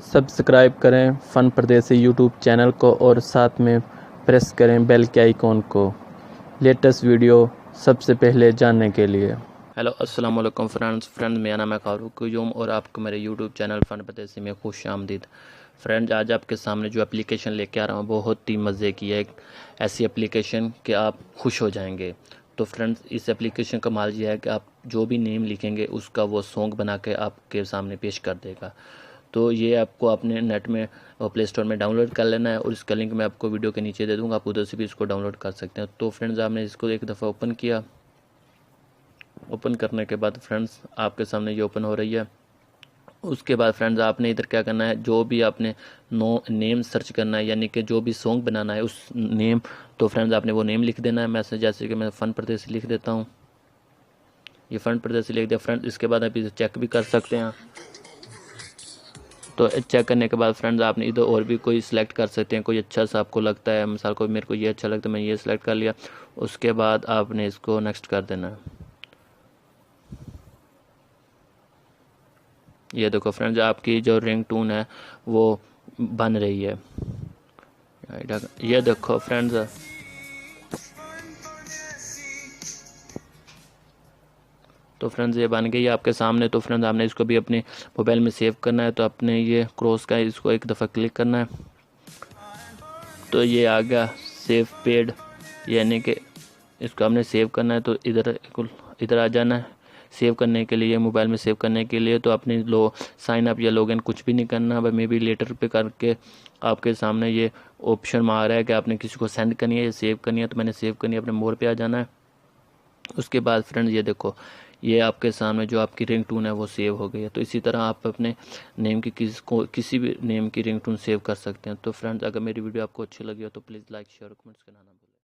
Subscribe करें फ़न परदेसी YouTube channel को और साथ में प्रेस करें बेल के आइकॉन को लेटेस्ट वीडियो सबसे पहले जानने के लिए। हेलो अस्सलाम वालेकुम फ्रेंड्स, मेरा नाम है फारूक यूम और आपको मेरे यूट्यूब चैनल फ़न परदेसी में खुश आमदीद। फ्रेंड्स, आज आपके सामने जो एप्लीकेशन लेके आ रहा हूँ बहुत ही मज़े की है। एक ऐसी एप्लीकेशन कि आप खुश हो जाएंगे। तो फ्रेंड्स, इस एप्लीकेशन का माल ये है कि आप जो भी नेम लिखेंगे उसका वो सॉन्ग बना के आपके सामने पेश कर देगा। तो ये आपको अपने नेट में और प्ले स्टोर में डाउनलोड कर लेना है और इसका लिंक मैं आपको वीडियो के नीचे दे दूँगा, आप उधर से भी इसको डाउनलोड कर सकते हैं। तो फ्रेंड्स, आपने इसको एक दफ़ा ओपन किया। ओपन करने के बाद फ्रेंड्स आपके सामने ये ओपन हो रही है। उसके बाद फ्रेंड्स आपने इधर क्या करना है, जो भी आपने नेम सर्च करना है, यानी कि जो भी सॉन्ग बनाना है उस नेम, तो फ्रेंड्स आपने वो नेम लिख देना है। मैसेज जैसे कि मैं फ़न परदेसी लिख देता हूँ, ये फ़न परदेसी लिख दिया फ्रेंड्स। इसके बाद आप इसे चेक भी कर सकते हैं। तो चेक करने के बाद फ्रेंड्स आपने इधर और भी कोई सिलेक्ट कर सकते हैं, कोई अच्छा सा आपको लगता है। मिसाल को मेरे को ये अच्छा लगता है, मैं ये सिलेक्ट कर लिया। उसके बाद आपने इसको नेक्स्ट कर देना है। ये देखो फ्रेंड्स, आपकी जो रिंग टून है वो बन रही है। ये देखो फ्रेंड्स, तो फ्रेंड्स ये बन गई है आपके सामने। तो फ्रेंड्स आपने इसको भी अपने मोबाइल में सेव करना है। तो अपने ये क्रॉस का इसको एक दफ़ा क्लिक करना है। तो ये आ गया सेव पेड, यानी कि इसको हमने सेव करना है। तो इधर आ जाना है सेव करने के लिए, मोबाइल में सेव करने के लिए। तो अपने साइन अप या लॉगिन कुछ भी नहीं करना, बस मे बी लेटर पे करके आपके सामने ये ऑप्शन आ रहा है कि आपने किसी को सेंड करनी है या सेव करनी है। तो मैंने सेव करनी है, अपने मोड पे आ जाना है। उसके बाद फ्रेंड्स ये देखो, ये आपके सामने जो आपकी रिंग टून है वो सेव हो गई है। तो इसी तरह आप अपने नेम की किसी भी नेम की रिंग टून सेव कर सकते हैं। तो फ्रेंड्स, अगर मेरी वीडियो आपको अच्छी लगी हो तो प्लीज़ लाइक शेयर कमेंट्स करना।